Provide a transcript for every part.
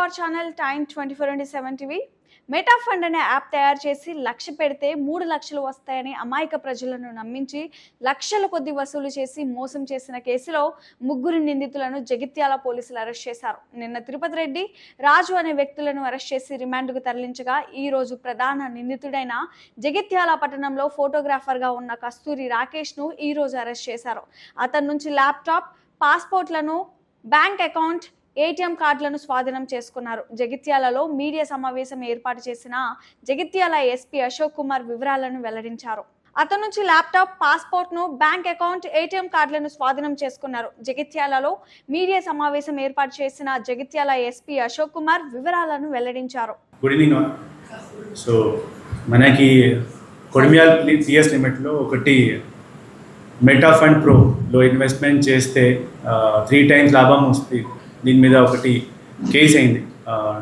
Our channel time 24/7 TV. Meta fund అనే app తయారు చేసి లక్ష పెడితే 3 లక్షలు వస్తాయని అమాయక ప్రజలను నమ్మించి లక్షల కొద్ది వసూలు చేసి మోసం చేసిన కేసులో 3 నిందితులను జగిత్యాల పోలీసులు అరెస్ట్ చేశారు. నిన్న తిరుపతి రెడ్డి, రాజు అనే వ్యక్తులను అరెస్ట్ చేసి రిమాండ్కు తరలించగా ఈ రోజు ప్రధాన నిందితుడైన జగిత్యాల పట్టణంలో ఫోటోగ్రాఫర్గా ఉన్న కస్తూరి రాకేష్ను ఈ రోజు అరెస్ట్ చేశారు. అతని నుంచి ల్యాప్టాప్, పాస్పోర్ట్లను, బ్యాంక్ అకౌంట్, ఏటీఎం కార్డులను స్వాధీనం చేసుకున్నారు. జగిత్యాలలో మీడియా సమావేశం ఏర్పాటు చేసిన జగిత్యాల ఎస్పీ అశోక్ కుమార్ వివరాలను వెల్లడించారు. అతని నుంచి ల్యాప్టాప్, పాస్పోర్ట్ను, బ్యాంక్ అకౌంట్, ఏటీఎం కార్డులను స్వాధీనం చేసుకున్నారు. జగిత్యాలలో మీడియా సమావేశం ఏర్పాటు చేసిన జగిత్యాల ఎస్పీ అశోక్ కుమార్ వివరాలను వెల్లడించారు. Good evening. సో మనకి కొడిమ్యాల్ పిఎస్ లిమిట్లో ఒకటి మెటా ఫండ్ ప్రోలో ఇన్వెస్ట్మెంట్ చేస్తే 3 times లాభం వస్తుంది. దీని మీద ఒకటి కేసు అయింది.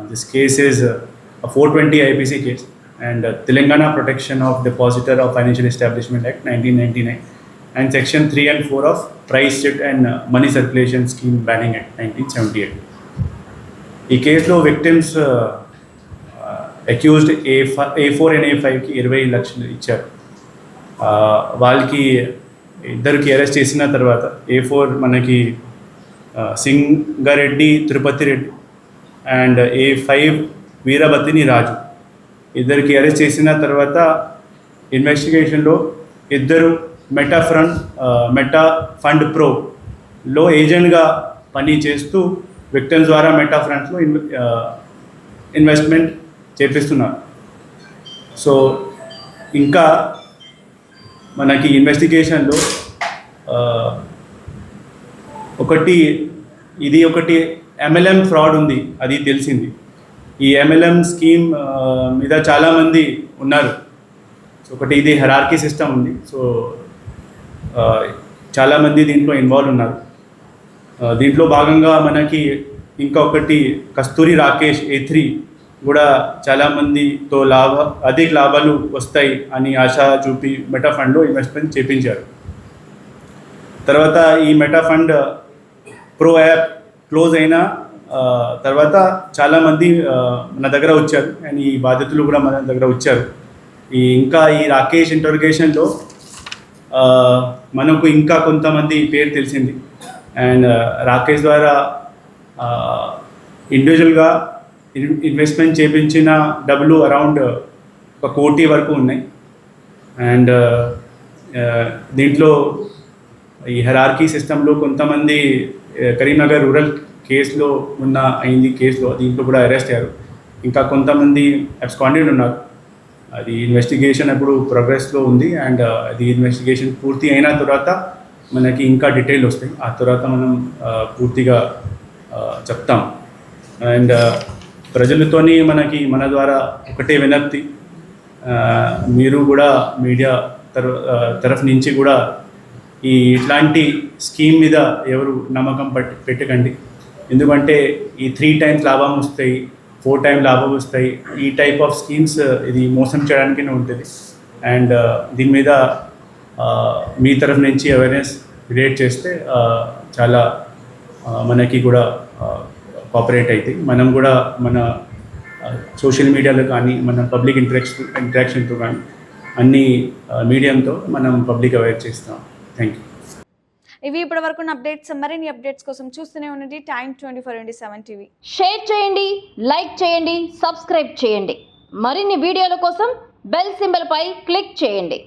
This case is 420 IPC case and Telangana protection of depositor of financial establishment act 1999 and section 3 and 4 of price check and money circulation scheme banning act 1978. ఈ కేసులో విక్టిమ్స్ అక్యూజ్డ్ A4 and A5కి 20 లక్షలు ఇచ్చారు. వాళ్ళకి ఇద్దరికి అరెస్ట్ చేసిన తర్వాత A4 మనకి Singareddy Tirupati Reddy and A5 వీరభద్రిని రాజు ఇద్దరికి అరెస్ట్ చేసిన తర్వాత ఇన్వెస్టిగేషన్లో ఇద్దరు మెటా ఫండ్ ప్రోలో ఏజెంట్గా పని చేస్తూ విక్టిమ్స్ ద్వారా మెటా ఫండ్స్లో ఇన్వెస్ట్మెంట్ చేపిస్తున్నారు. సో ఇంకా మనకి ఇన్వెస్టిగేషన్లో ఒకటి MLM ఫ్రాడ్ ఉంది, అది తెలిసింది. ఈ MLM స్కీమ్ మీద చాలామంది ఉన్నారు. సో ఒకటి ఇది హెరార్కీ సిస్టమ్ ఉంది. సో చాలామంది దీంట్లో ఇన్వాల్వ్ ఉన్నారు. దీంట్లో భాగంగా మనకి ఇంకా ఒకటి కస్తూరి రాకేష్ A3 కూడా చాలామందితో అధిక లాభాలు వస్తాయి అని ఆశ చూపి మెటా ఫండ్లో ఇన్వెస్ట్మెంట్ చేపించారు. తర్వాత ఈ meta fund pro app close అయిన తర్వాత చాలామంది మన దగ్గర వచ్చారు అండ్ ఈ బాధితులు కూడా మన దగ్గర వచ్చారు. ఇంకా ఈ రాకేష్ ఇంటర్గేషన్లో మనకు ఇంకా కొంతమంది పేరు తెలిసింది. అండ్ రాకేష్ ద్వారా ఇండివిజువల్గా ఇన్వెస్ట్మెంట్ చేయించిన డబ్బులు అరౌండ్ 1 కోటి వరకు ఉన్నాయి. అండ్ దీంట్లో ఈ హెరార్కీ సిస్టంలో కొంతమంది కరీంనగర్ రూరల్ కేసులో అయింది కేసులో దీంట్లో కూడా అరెస్ట్ అయ్యారు. ఇంకా కొంతమంది అబ్స్కాండెడ్ ఉన్నారు. అది ఇన్వెస్టిగేషన్ ఇప్పుడు ప్రోగ్రెస్లో ఉంది. అండ్ అది ఇన్వెస్టిగేషన్ పూర్తి అయిన తర్వాత మనకి ఇంకా డీటెయిల్ వస్తాయి. ఆ తర్వాత మనం పూర్తిగా చెప్తాం. అండ్ ప్రజలతోని మన ద్వారా ఒకటే వినతి, మీరు కూడా మీడియా తరఫు నుంచి కూడా ఇట్లాంటి స్కీమ్ మీద ఎవరు నమ్మకం పెట్టకండి. ఎందుకంటే ఈ 3 times లాభం వస్తాయి, 4 times లాభం వస్తాయి. ఈ టైప్ ఆఫ్ స్కీమ్స్ ఇది మోసం చేయడానికినే ఉంటుంది. అండ్ దీని మీద మీ తరఫు నుంచి అవేర్నెస్ క్రియేట్ చేస్తే చాలా మనకి కూడా కోఆపరేట్ అవుతాయి. మనం కూడా మన సోషల్ మీడియాలో కానీ మన పబ్లిక్ ఇంటరాక్షన్తో కానీ అన్ని మీడియంతో మనం పబ్లిక్ అవేర్ చేస్తాం. Thank you. ఇవి ఇప్పటి వరకు అప్డేట్స్. మరిన్ని అప్డేట్స్ కోసం చూస్తూనే ఉండండి టైమ్ 24/7 టీవీ. షేర్ చేయండి, లైక్ చేయండి, సబ్స్క్రైబ్ చేయండి. మరిన్ని వీడియోల కోసం బెల్ సింబల్ పై క్లిక్ చేయండి.